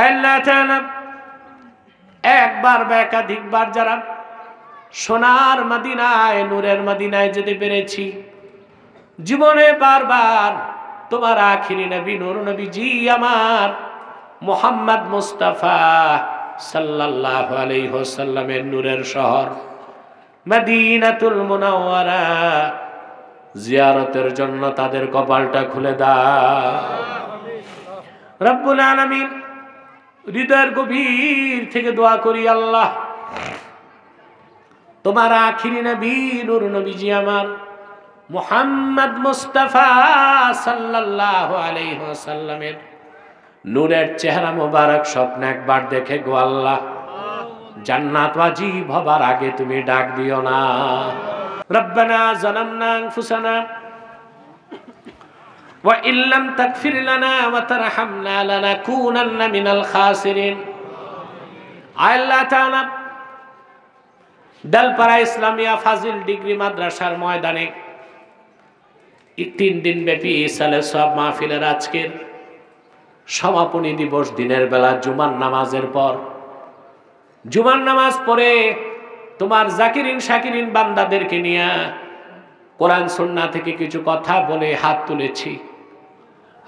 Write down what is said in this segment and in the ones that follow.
আল্লাহ তাআলা একবার বা একাধিকবার যারা সোনার মদিনায় নূরের মদিনায় যেতে পেরেছি, জীবনে বারবার তোমার আখিরি নবী নূর নবীজি আমার মুহাম্মদ মুস্তাফা সাল্লাল্লাহু আলাইহি ওয়াসাল্লামের নূরের শহর মদিনাতুল মুনাওয়ারা জিয়ারতের জন্য তাদের কপালটা খুলে দাও। রব্বুল আলামিন, হৃদয়ের গভীর থেকে দোয়া করি আল্লাহ, তোমার আখিরি নবী নূর নবীজি আমার মুহাম্মদ মুস্তাফা সাল্লাল্লাহু আলাইহি ওয়াসাল্লামের নূরের চেহারা মোবারক স্বপ্নে একবার দেখে গো আল্লাহ, জান্নাত ওয়াজিব হবার আগে তুমি ডাক দিও না। রব্বানা যালামনা আনফুসানা ওয়া ইল্লাম তাগফির লানা ওয়া তারহামনা লানাকুনান্না মিনাল খাসিরিন। আল্লাহ তাআলা ডালপাড়া ইসলামিয়া ফাজিল ডিগ্রি মাদ্রাসার ময়দানে 3 দিন ব্যাপী সালে সব মাহফিলের আজকের সমাপনী দিবস দিনের বেলা জুমার নামাজের পর, জুমার নামাজ পড়ে তোমার জাকিরিন শাকিরিন বান্দাদেরকে নিয়ে কোরআন সুন্নাহ থেকে কিছু কথা বলে হাত তুলেছি।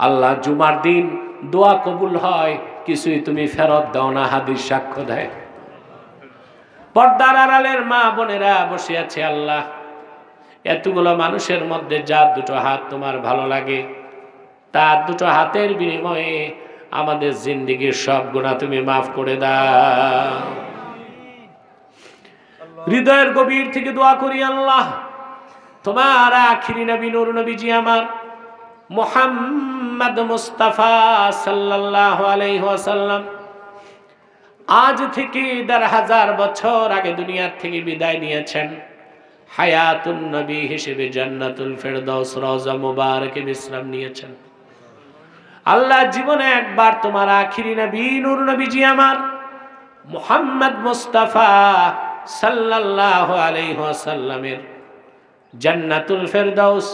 আল্লাহ, জুমার দিন দোয়া কবুল হয়, কিছুই তুমি ফেরত দাও না, হাদিস সাক্ষ্য দেয়। পর্দার আড়ালের মা বোনেরা বসে আছে আল্লাহ, এতগুলো মানুষের মধ্যে যার দুটো হাত তোমার ভালো লাগে, তার দুটো হাতের বিনিময়ে আমাদের জিন্দেগীর সব গুনাহ তুমি মাফ করে দাও। হৃদয়ের গভীর থেকে দোয়া করি আল্লাহ, তোমার আখিরি নবী নূর নবীজি আমার মুহাম্মদ মুস্তাফা সাল্লাল্লাহু আলাইহি ওয়াসাল্লাম আজ থেকে ১,৫০০ বছর আগে দুনিয়ার থেকে বিদায় নিয়েছেন। হায়াতুন নবী হিসেবে জান্নাতুল ফেরদাউস রওজা মুবারকে বিশ্রাম নিয়েছেন। আল্লাহ, জীবনে একবার তোমার আখিরি নবী নূর নবীজি আমার মুহাম্মদ মুস্তাফা সাল্লাল্লাহু আলাইহি ওয়াসাল্লামের জান্নাতুল ফেরদাউস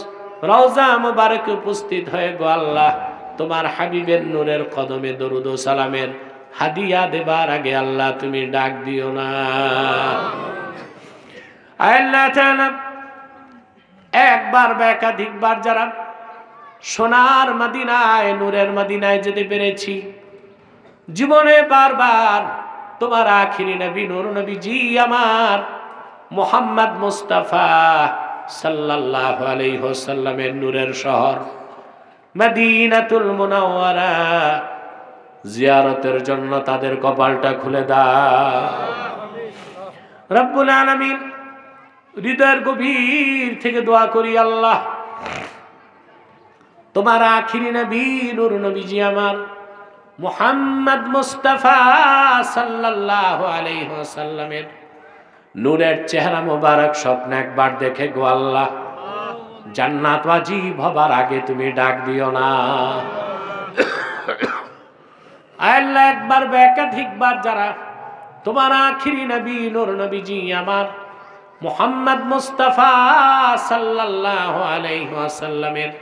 রওজা মুবারকে উপস্থিত হয়ে গো আল্লাহ, তোমার হাবিবের নূরের কদমে দরুদ ও সালামের হাদিয়া দেবার আগে আল্লাহ তুমি ডাক দিও না। আল্লাহ তাআলা একবার বা একাধিকবার যারা সোনার মদিনায় নূরের মদিনায় যেতে পেরেছি, জীবনে বারবার তোমার আখিরি নবী নূর নবীজি আমার মুহাম্মদ মুস্তাফা সাল্লাল্লাহু আলাইহি ওয়াসাল্লামের নূরের শহর মদিনাতুল মুনাওয়ারা জিয়ারতের জন্য তাদের কপালটা খুলে দাও। রব্বুল আলামিন, হৃদয়ের গভীর থেকে দোয়া করি আল্লাহ, তোমার আখিরি নবী নূর নবীজি আমার মুহাম্মদ মুস্তাফা সাল্লাল্লাহু আলাইহি ওয়াসাল্লামের নূরের চেহারা মোবারক স্বপ্নে একবার দেখে গো আল্লাহ, জান্নাত ওয়াজিব হবার আগে তুমি ডাক দিও না। আল্লাহ, একবার বা একাধিকবার যারা তোমার আখিরি নবী নূর নবীজি আমার মুহাম্মদ মুস্তাফা সাল্লাল্লাহু আলাইহি ওয়াসাল্লামের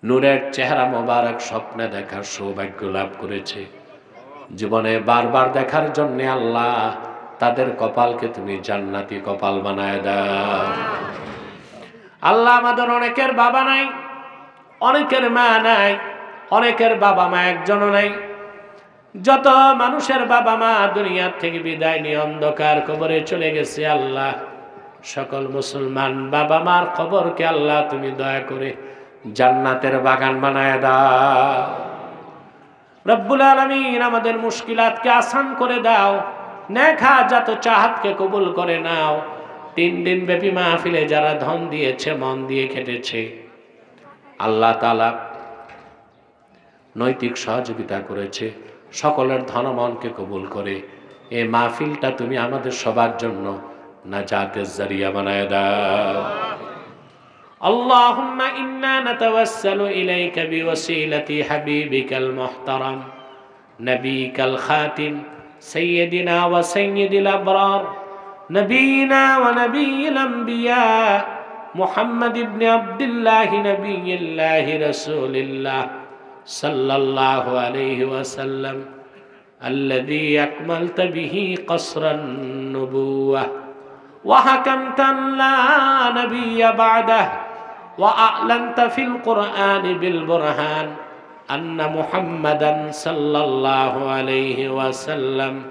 নূরের চেহারা মোবারক স্বপ্নে দেখার সৌভাগ্য লাভ করেছে, জীবনে বারবার দেখার জন্য আল্লাহ তাদের কপালকে তুমি জান্নাতি কপাল বানায় দাও। আল্লাহ, আমাদের অনেকের বাবা নাই, অনেকের মা নাই, অনেকের বাবা মা একজনও নাই। যত মানুষের বাবা মা দুনিয়ার থেকে বিদায় নিয়ে অন্ধকার কবরে চলে গেছে আল্লাহ, সকল মুসলমান বাবা মার কবরকে আল্লাহ তুমি দয়া করে জান্নাতের বাগান বানায় দাও। রব্বুল আলামিন, আমাদের মুশকিলাতকে আসান করে দাও, নেক হাজাত ও চাহাতকে কবুল করে নাও। 3 দিন ব্যাপী মাহফিলে যারা ধন দিয়েছে, মন দিয়ে খেটেছে, আল্লাহ তাআলা নৈতিক সহযোগিতা করেছে, সকলের ধন মনকে কবুল করে এই মাহফিলটা তুমি আমাদের সবার জন্য নাজাতের জরিয়া বানায় দাও। আল্লাহুম্মা ইন্না নাতাওয়াসসালু ইলাইকা বিওয়াসিলাতি হাবিবিকাল মুহতারাম নবিকাল খাতিম সাইয়্যিদিনা ওয়া সাইয়্যিদিল আবরার নবীনা ওয়া নবিয়্যিল আমবিয়া মুহাম্মদ ইবনে আব্দুল্লাহ নবিয়্যিল্লাহি রাসূলিল্লাহ صلى الله عليه وسلم الذي أكملت به قصر النبوة وحكمت لا نبي بعده وأعلنت في القرآن بالبرهان أن محمدا صلى الله عليه وسلم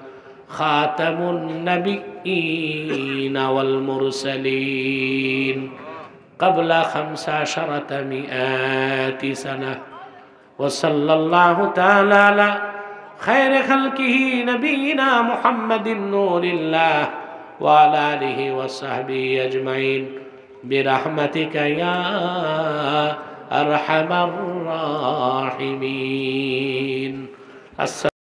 خاتم النبيين والمرسلين قبل 1500 سنة وصلى الله تعالى على خير خلقه نبينا محمد نور الله وعلى آله وصحبه أجمعين برحمتك يا أرحم الراحمين.